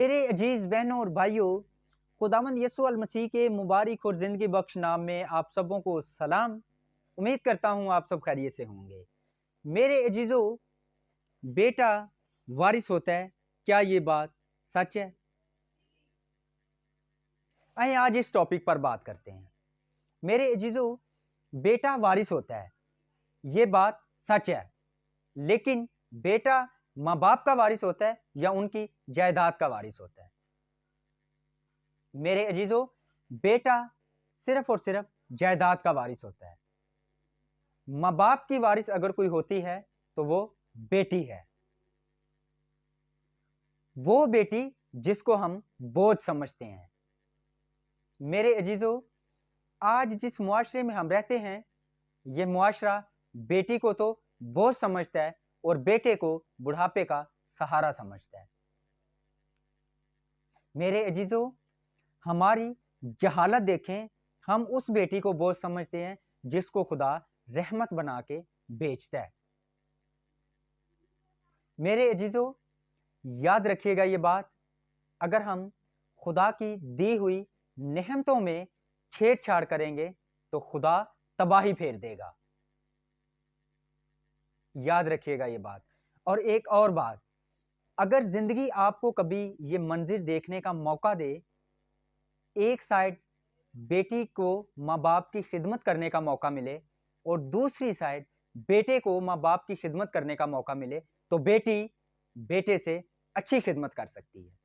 मेरे अजीज बहनों और भाइयों, खुदावंद यीशु अल मसीह के मुबारक और ज़िंदगी बख्श नाम में आप सबों को सलाम। उम्मीद करता हूँ आप सब खैरियत से होंगे। मेरे अजीजों, बेटा वारिस होता है, क्या ये बात सच है? आइए आज इस टॉपिक पर बात करते हैं। मेरे अजीजों, बेटा वारिस होता है, ये बात सच है, लेकिन बेटा माँ बाप का वारिस होता है या उनकी जायदाद का वारिस होता है? मेरे अजीजों, बेटा सिर्फ और सिर्फ जायदाद का वारिस होता है। माँ बाप की वारिस अगर कोई होती है तो वो बेटी है, वो बेटी जिसको हम बोझ समझते हैं। मेरे अजीजों, आज जिस मुआशरे में हम रहते हैं, ये मुआशरा बेटी को तो बोझ समझता है और बेटे को बुढ़ापे का सहारा समझता है। मेरे अजीजों, हमारी जहालत देखें, हम उस बेटी को बोझ समझते हैं जिसको खुदा रहमत बना के बेचता है। मेरे अजीजों, याद रखिएगा ये बात, अगर हम खुदा की दी हुई नेमतों में छेड़छाड़ करेंगे तो खुदा तबाही फेर देगा। याद रखिएगा ये बात। और एक और बात, अगर जिंदगी आपको कभी ये मंजिल देखने का मौका दे, एक साइड बेटी को माँ बाप की खिदमत करने का मौका मिले और दूसरी साइड बेटे को माँ बाप की खिदमत करने का मौका मिले, तो बेटी बेटे से अच्छी खिदमत कर सकती है।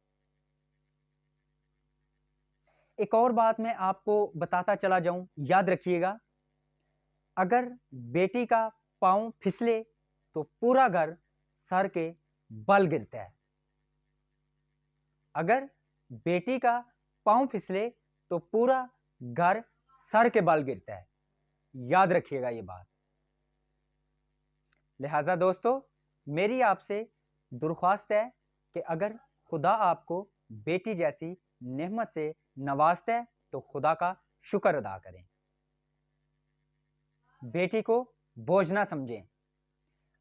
एक और बात मैं आपको बताता चला जाऊं, याद रखिएगा, अगर बेटी का पांव फिसले तो पूरा घर सर के बल गिरता है। अगर बेटी का पांव फिसले तो पूरा घर सर के बल गिरता है। याद रखिएगा ये बात। लिहाजा दोस्तों, मेरी आपसे दरख्वास्त है कि अगर खुदा आपको बेटी जैसी नेमत से नवाजता है तो खुदा का शुक्र अदा करें। बेटी को बोझ ना समझें।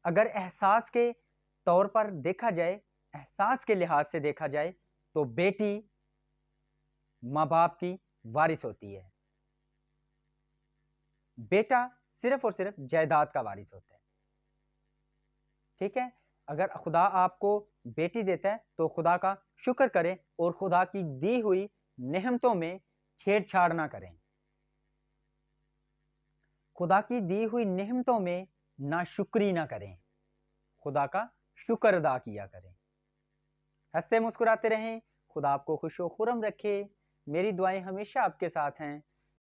अगर एहसास के तौर पर देखा जाए, एहसास के लिहाज से देखा जाए, तो बेटी माँ बाप की वारिस होती है, बेटा सिर्फ और सिर्फ जायदाद का वारिस होता है। ठीक है? अगर खुदा आपको बेटी देता है तो खुदा का शुक्र करें और खुदा की दी हुई नेमतों में छेड़छाड़ ना करें। खुदा की दी हुई नेमतों में नाशुक्री ना करें, खुदा का शुक्र अदा किया करें। हंसते मुस्कुराते रहें। खुदा आपको खुशो खुरम रखे। मेरी दुआएं हमेशा आपके साथ हैं।